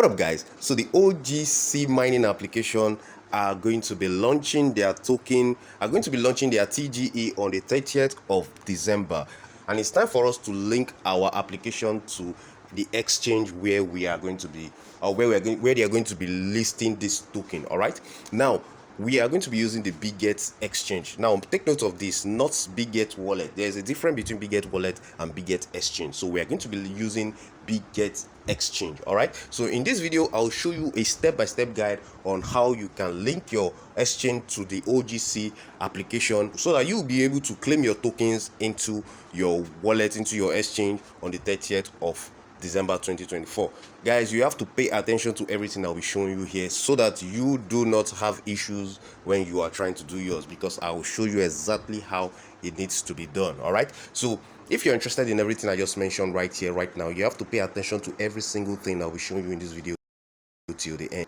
up, guys? So the OGC mining application are going to be launching their token, are going to be launching their TGE on the 30th of December, and it's time for us to link our application to the exchange where we are going to be, or where they are going to be listing this token. All right, now we are going to be using the Bitget exchange. Now take note of this, not Bitget wallet. There's a difference between Bitget wallet and Bitget exchange. So we are going to be using Bitget exchange. All right, so in this video I'll show you a step-by-step guide on how you can link your exchange to the OGC application so that you'll be able to claim your tokens into your wallet, into your exchange on the 30th of December 2024. Guys, you have to pay attention to everything I'll be showing you here so that you do not have issues when you are trying to do yours, because I will show you exactly how it needs to be done. All right, so if you're interested in everything I just mentioned right here, right now, you have to pay attention to every single thing I'll be showing you in this video till the end.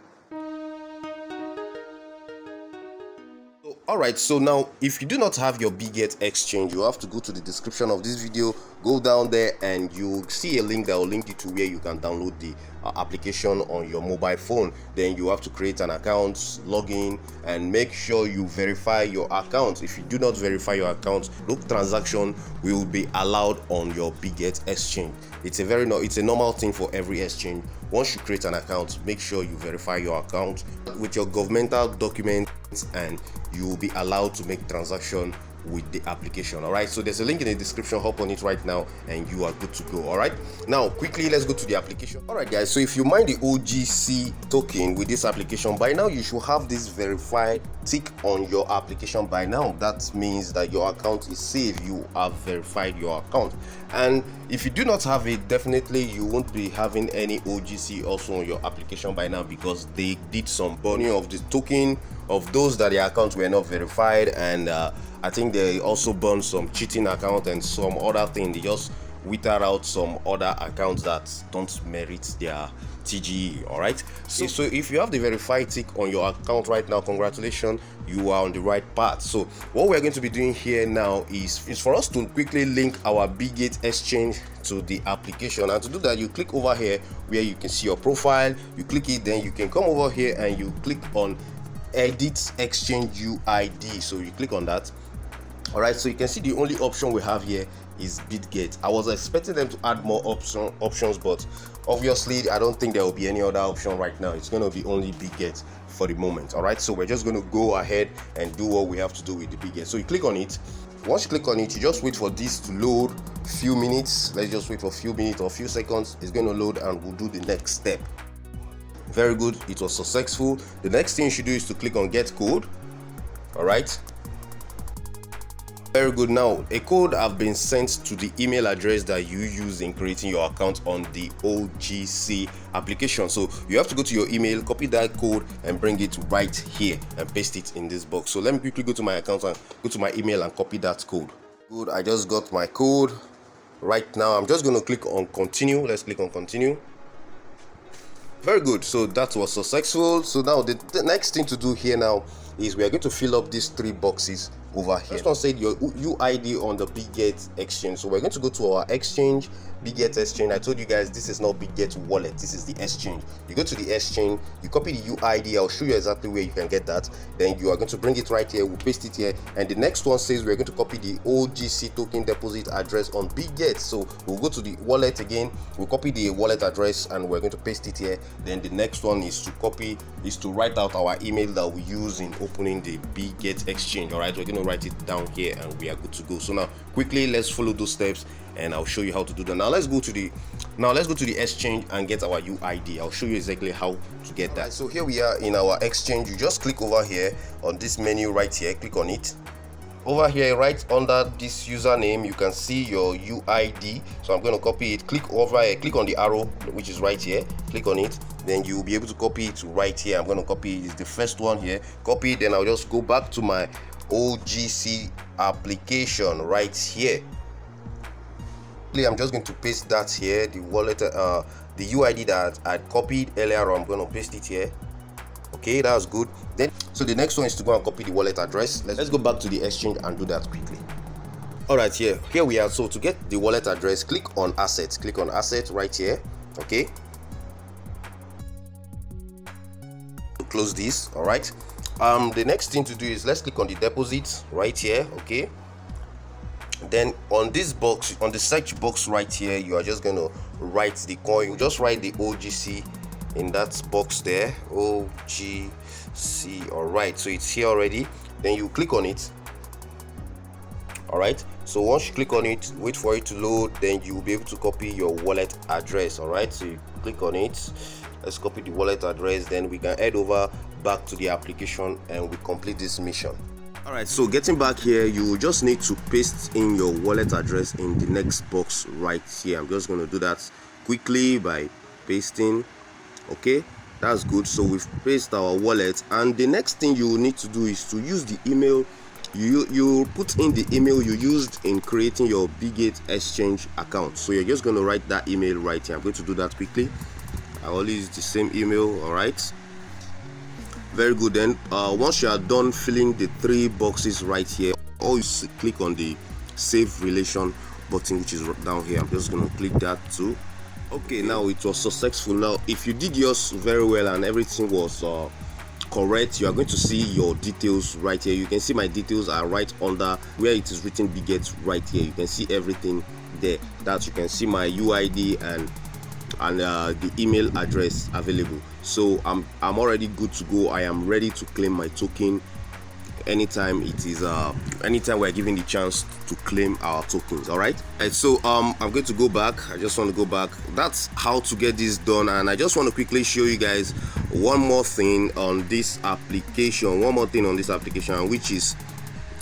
Alright, so now if you do not have your Bitget exchange, you have to go to the description of this video, go down there and you'll see a link that will link you to where you can download the application on your mobile phone. Then you have to create an account, log in, and make sure you verify your account. If you do not verify your account, no transaction will be allowed on your Bitget exchange. It's a normal thing for every exchange. Once you create an account, make sure you verify your account with your governmental documents, and you will be allowed to make transaction with the application. All right, so there's a link in the description. Hop on it right now and you are good to go. All right, now quickly let's go to the application. All right, guys, so if you mine the OGC token with this application, by now you should have this verified tick on your application. By now that means that your account is safe, you have verified your account. And if you do not have it, definitely you won't be having any OGC also on your application by now, because they did some burning of the token of those that their accounts were not verified, and I think they also burned some cheating account and some other thing. They just withered out some other accounts that don't merit their TGE. All right, so if you have the verified tick on your account right now, congratulations, you are on the right path. So what we're going to be doing here now is for us to quickly link our Bitget exchange to the application. And to do that, you click over here where you can see your profile, you click it, then you can come over here and you click on edit exchange UID. So you click on that. All right, so you can see the only option we have here is Bitget. I was expecting them to add more options, but obviously I don't think there will be any other option right now. It's going to be only Bitget for the moment. All right, so we're just going to go ahead and do what we have to do with the Bitget. So you click on it. Once you click on it, you just wait for this to load a few minutes. Let's just wait for a few minutes or a few seconds. It's going to load and we'll do the next step. Very good, it was successful. The next thing you should do is to click on get code. All right, very good. Now a code have been sent to the email address that you use in creating your account on the OGC application. So you have to go to your email, copy that code and bring it right here and paste it in this box. So let me quickly go to my account and go to my email and copy that code. Good, I just got my code. Right now I'm just going to click on continue. Let's click on continue. Very good, so that was successful. So now the next thing to do here now is we are going to fill up these three boxes over here. First one said your UID on the Bitget exchange. So we're going to go to our exchange, Bitget exchange. I told you guys this is not Bitget wallet, this is the exchange. You go to the exchange, you copy the UID. I'll show you exactly where you can get that. Then you are going to bring it right here, we'll paste it here. And the next one says we're going to copy the OGC token deposit address on Bitget. So we'll go to the wallet again, we'll copy the wallet address and we're going to paste it here. Then the next one is to write out our email that we use in opening the Bitget exchange. All right, we're going to write it down here and we are good to go. So now quickly let's follow those steps and I'll show you how to do that. Now let's go to the exchange and get our UID. I'll show you exactly how to get that. Right, so here we are in our exchange. You just click over here on this menu right here, click on it. Over here right under this username you can see your UID. So I'm going to copy it. Click over here, click on the arrow which is right here, click on it, then you'll be able to copy it right here. I'm going to copy it's the first one here, copy it. Then I'll just go back to my OGC application right here. I'm just going to paste that here, the wallet, the UID that I copied earlier on. I'm going to paste it here. Okay, that's good. Then so the next one is to go and copy the wallet address. Let's go back to the exchange and do that quickly. All right, here we are. So to get the wallet address, click on assets right here. Okay, close this. All right, the next thing to do is let's click on the deposit right here. Okay, then on this box, on the search box right here, you are just going to write the coin. You just write the OGC in that box there, OGC. All right, so it's here already. Then you click on it. All right, so once you click on it, wait for it to load, then you will be able to copy your wallet address. All right, so you click on it, let's copy the wallet address, then we can head over back to the application and we complete this mission. All right, so getting back here, you just need to paste in your wallet address in the next box right here. I'm just going to do that quickly by pasting. Okay, that's good. So we've pasted our wallet, and the next thing you will need to do is to use the email you put in the email you used in creating your Bitget exchange account. So you're just going to write that email right here. I'm going to do that quickly. I always use the same email. All right, very good. Then once you are done filling the 3 boxes right here, always click on the save relation button, which is down here. I'm just going to click that too. Okay, now it was successful. Now if you did yours very well and everything was correct, you are going to see your details right here. You can see my details are right under where it is written Bitget right here. You can see everything there. That you can see my UID and the email address available. So I'm already good to go. I am ready to claim my token anytime it is anytime we're given the chance to claim our tokens. All right, and so I'm going to go back. I just want to go back. That's how to get this done. And I just want to quickly show you guys one more thing on this application, which is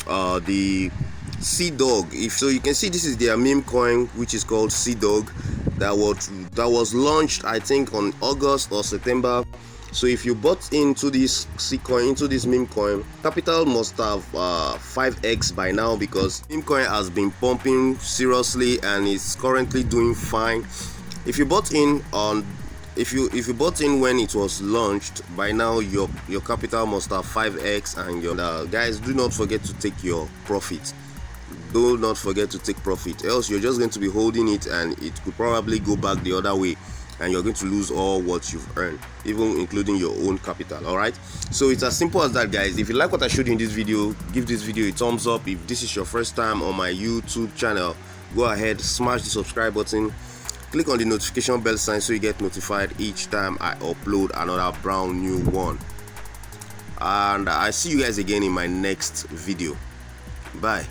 the CDOG. If so, you can see this is their meme coin, which is called CDOG, that was launched I think on August or September. So if you bought into this C coin, into this meme coin, capital must have 5x by now, because meme coin has been pumping seriously and is currently doing fine. If you bought in on if you bought in when it was launched, by now your capital must have 5x. And your guys, do not forget to take your profit. Do not forget to take profit, else you're just going to be holding it and it could probably go back the other way, and you're going to lose all what you've earned, even including your own capital. All right, so it's as simple as that, guys. If you like what I showed you in this video, give this video a thumbs up. If this is your first time on my YouTube channel, go ahead, smash the subscribe button, click on the notification bell sign so you get notified each time I upload another brand new one. And I see you guys again in my next video. Bye.